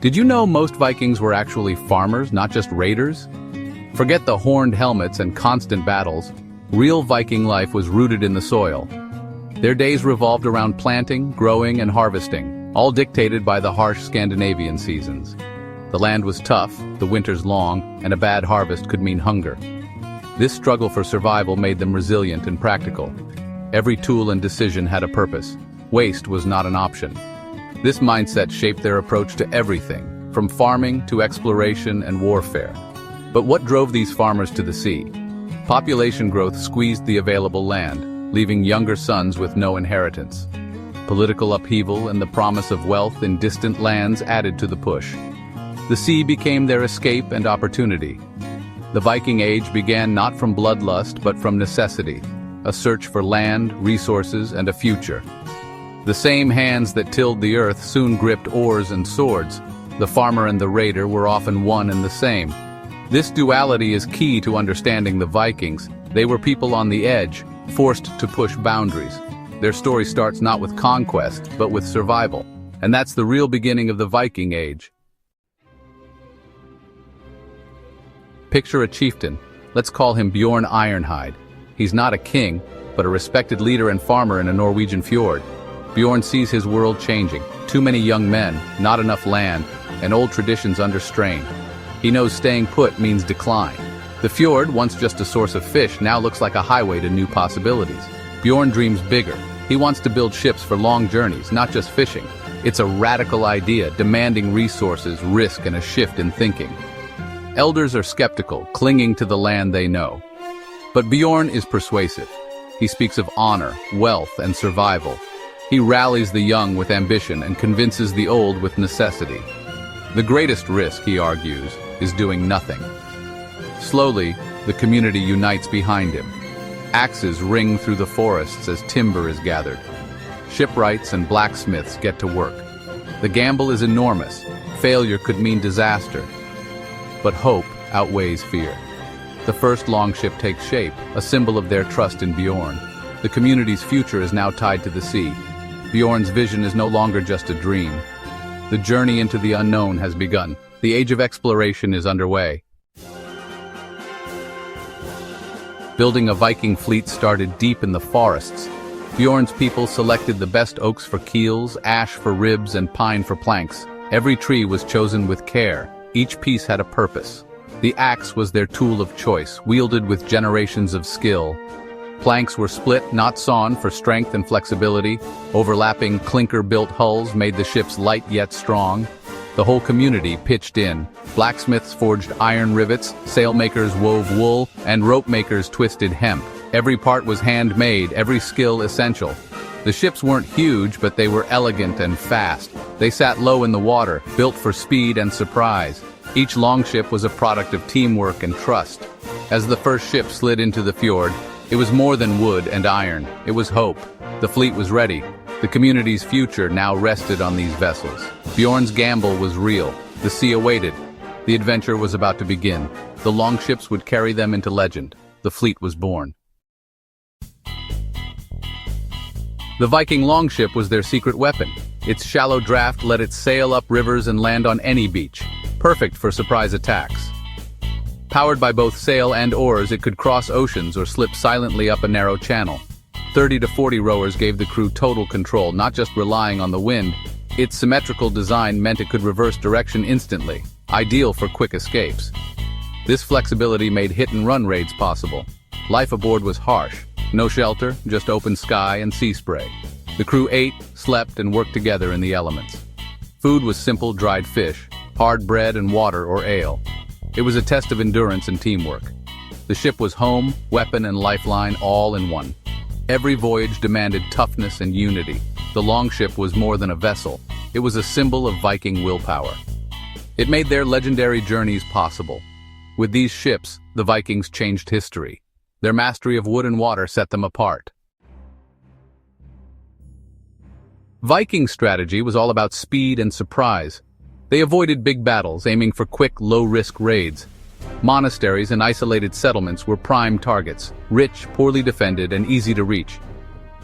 Did you know most Vikings were actually farmers, not just raiders? Forget the horned helmets and constant battles. Real Viking life was rooted in the soil. Their days revolved around planting, growing, and harvesting, all dictated by the harsh Scandinavian seasons. The land was tough, the winters long, and a bad harvest could mean hunger. This struggle for survival made them resilient and practical. Every tool and decision had a purpose. Waste was not an option. This mindset shaped their approach to everything, from farming to exploration and warfare. But what drove these farmers to the sea? Population growth squeezed the available land, leaving younger sons with no inheritance. Political upheaval and the promise of wealth in distant lands added to the push. The sea became their escape and opportunity. The Viking Age began not from bloodlust but from necessity, a search for land, resources, and a future. The same hands that tilled the earth soon gripped oars and swords. The farmer and the raider were often one and the same. This duality is key to understanding the Vikings. They were people on the edge, forced to push boundaries. Their story starts not with conquest, but with survival. And that's the real beginning of the Viking Age. Picture a chieftain. Let's call him Bjorn Ironhide. He's not a king, but a respected leader and farmer in a Norwegian fjord. Bjorn sees his world changing. Too many young men, not enough land, and old traditions under strain. He knows staying put means decline. The fjord, once just a source of fish, now looks like a highway to new possibilities. Bjorn dreams bigger. He wants to build ships for long journeys, not just fishing. It's a radical idea, demanding resources, risk, and a shift in thinking. Elders are skeptical, clinging to the land they know. But Bjorn is persuasive. He speaks of honor, wealth, and survival. He rallies the young with ambition and convinces the old with necessity. The greatest risk, he argues, is doing nothing. Slowly, the community unites behind him. Axes ring through the forests as timber is gathered. Shipwrights and blacksmiths get to work. The gamble is enormous. Failure could mean disaster. But hope outweighs fear. The first longship takes shape, a symbol of their trust in Bjorn. The community's future is now tied to the sea. Bjorn's vision is no longer just a dream. The journey into the unknown has begun. The age of exploration is underway. Building a Viking fleet started deep in the forests. Bjorn's people selected the best oaks for keels, ash for ribs, and pine for planks. Every tree was chosen with care. Each piece had a purpose. The axe was their tool of choice, wielded with generations of skill. Planks were split, not sawn, for strength and flexibility. Overlapping clinker-built hulls made the ships light yet strong. The whole community pitched in. Blacksmiths forged iron rivets, sailmakers wove wool, and rope makers twisted hemp. Every part was handmade, every skill essential. The ships weren't huge, but they were elegant and fast. They sat low in the water, built for speed and surprise. Each longship was a product of teamwork and trust. As the first ship slid into the fjord, it was more than wood and iron. It was hope. The fleet was ready. The community's future now rested on these vessels. Bjorn's gamble was real. The sea awaited. The adventure was about to begin. The longships would carry them into legend. The fleet was born. The Viking longship was their secret weapon. Its shallow draft let it sail up rivers and land on any beach, perfect for surprise attacks. Powered by both sail and oars, it could cross oceans or slip silently up a narrow channel. 30 to 40 rowers gave the crew total control, not just relying on the wind. Its symmetrical design meant it could reverse direction instantly, ideal for quick escapes. This flexibility made hit-and-run raids possible. Life aboard was harsh. No shelter, just open sky and sea spray. The crew ate, slept, and worked together in the elements. Food was simple dried fish, hard bread and water or ale. It was a test of endurance and teamwork. The ship was home, weapon, and lifeline all in one. Every voyage demanded toughness and unity. The longship was more than a vessel. It was a symbol of Viking willpower. It made their legendary journeys possible. With these ships, the Vikings changed history. Their mastery of wood and water set them apart. Viking strategy was all about speed and surprise. They avoided big battles, aiming for quick, low-risk raids. Monasteries and isolated settlements were prime targets, rich, poorly defended, and easy to reach.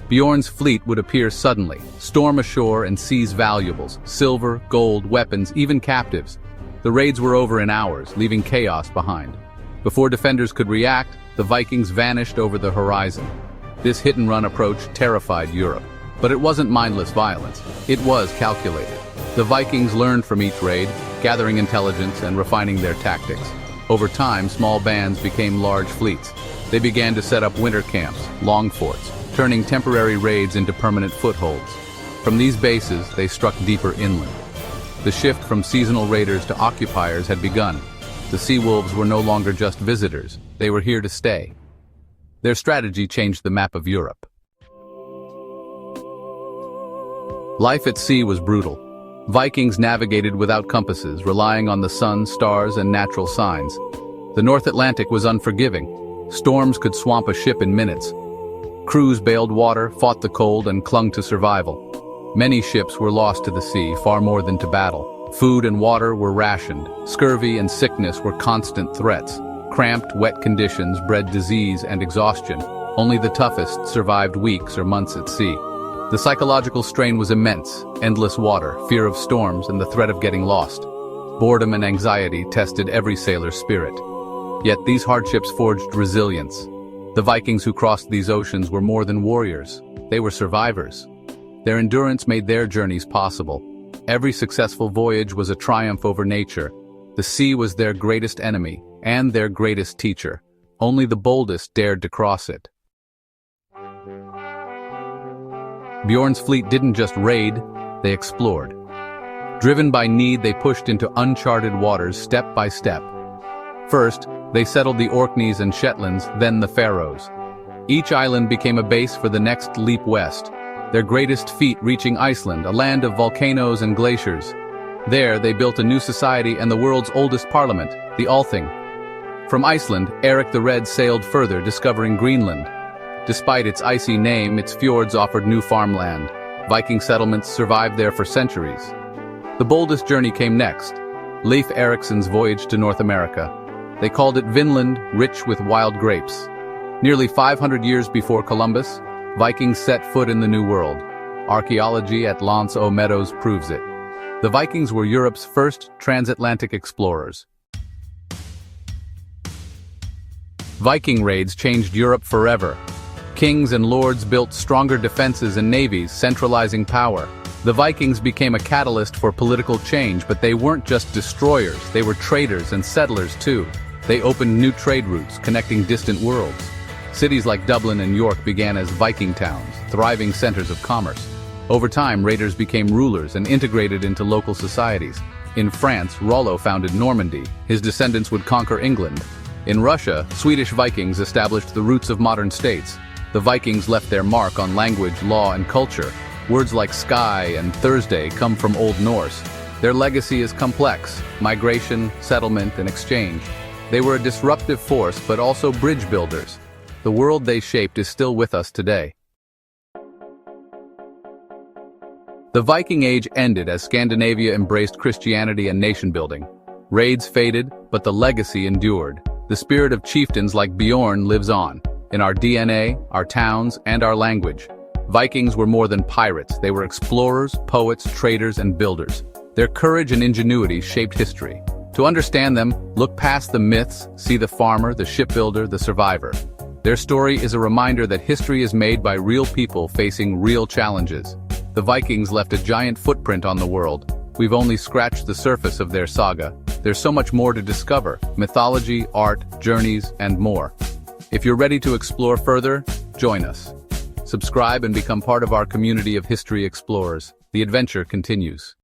Bjorn's fleet would appear suddenly, storm ashore and seize valuables, silver, gold, weapons, even captives. The raids were over in hours, leaving chaos behind. Before defenders could react, the Vikings vanished over the horizon. This hit-and-run approach terrified Europe. But it wasn't mindless violence. It was calculated. The Vikings learned from each raid, gathering intelligence and refining their tactics. Over time, small bands became large fleets. They began to set up winter camps, long forts, turning temporary raids into permanent footholds. From these bases, they struck deeper inland. The shift from seasonal raiders to occupiers had begun. The sea wolves were no longer just visitors. They were here to stay. Their strategy changed the map of Europe. Life at sea was brutal. Vikings navigated without compasses, relying on the sun, stars, and natural signs. The North Atlantic was unforgiving. Storms could swamp a ship in minutes. Crews bailed water, fought the cold, and clung to survival. Many ships were lost to the sea, far more than to battle. Food and water were rationed. Scurvy and sickness were constant threats. Cramped, wet conditions bred disease and exhaustion. Only the toughest survived weeks or months at sea. The psychological strain was immense. Endless water, fear of storms, and the threat of getting lost. Boredom and anxiety tested every sailor's spirit. Yet these hardships forged resilience. The Vikings who crossed these oceans were more than warriors. They were survivors. Their endurance made their journeys possible. Every successful voyage was a triumph over nature. The sea was their greatest enemy and their greatest teacher. Only the boldest dared to cross it. Bjorn's fleet didn't just raid, they explored. Driven by need, they pushed into uncharted waters step by step. First, they settled the Orkneys and Shetlands, then the Faroes. Each island became a base for the next leap west, their greatest feat reaching Iceland, a land of volcanoes and glaciers. There, they built a new society and the world's oldest parliament, the Althing. From Iceland, Eric the Red sailed further, discovering Greenland. Despite its icy name, its fjords offered new farmland. Viking settlements survived there for centuries. The boldest journey came next, Leif Erikson's voyage to North America. They called it Vinland, rich with wild grapes. Nearly 500 years before Columbus, Vikings set foot in the New World. Archaeology at L'Anse aux Meadows proves it. The Vikings were Europe's first transatlantic explorers. Viking raids changed Europe forever. Kings and lords built stronger defenses and navies, centralizing power. The Vikings became a catalyst for political change, but they weren't just destroyers, they were traders and settlers too. They opened new trade routes, connecting distant worlds. Cities like Dublin and York began as Viking towns, thriving centers of commerce. Over time, raiders became rulers and integrated into local societies. In France, Rollo founded Normandy. His descendants would conquer England. In Russia, Swedish Vikings established the roots of modern states. The Vikings left their mark on language, law, and culture. Words like sky and Thursday come from Old Norse. Their legacy is complex: migration, settlement, and exchange. They were a disruptive force, but also bridge builders. The world they shaped is still with us today. The Viking Age ended as Scandinavia embraced Christianity and nation-building. Raids faded, but the legacy endured. The spirit of chieftains like Bjorn lives on, in our DNA, our towns, and our language. Vikings were more than pirates. They were explorers, poets, traders, and builders. Their courage and ingenuity shaped history. To understand them, look past the myths, see the farmer, the shipbuilder, the survivor. Their story is a reminder that history is made by real people facing real challenges. The Vikings left a giant footprint on the world. We've only scratched the surface of their saga. There's so much more to discover: mythology, art, journeys, and more. If you're ready to explore further, join us. Subscribe and become part of our community of history explorers. The adventure continues.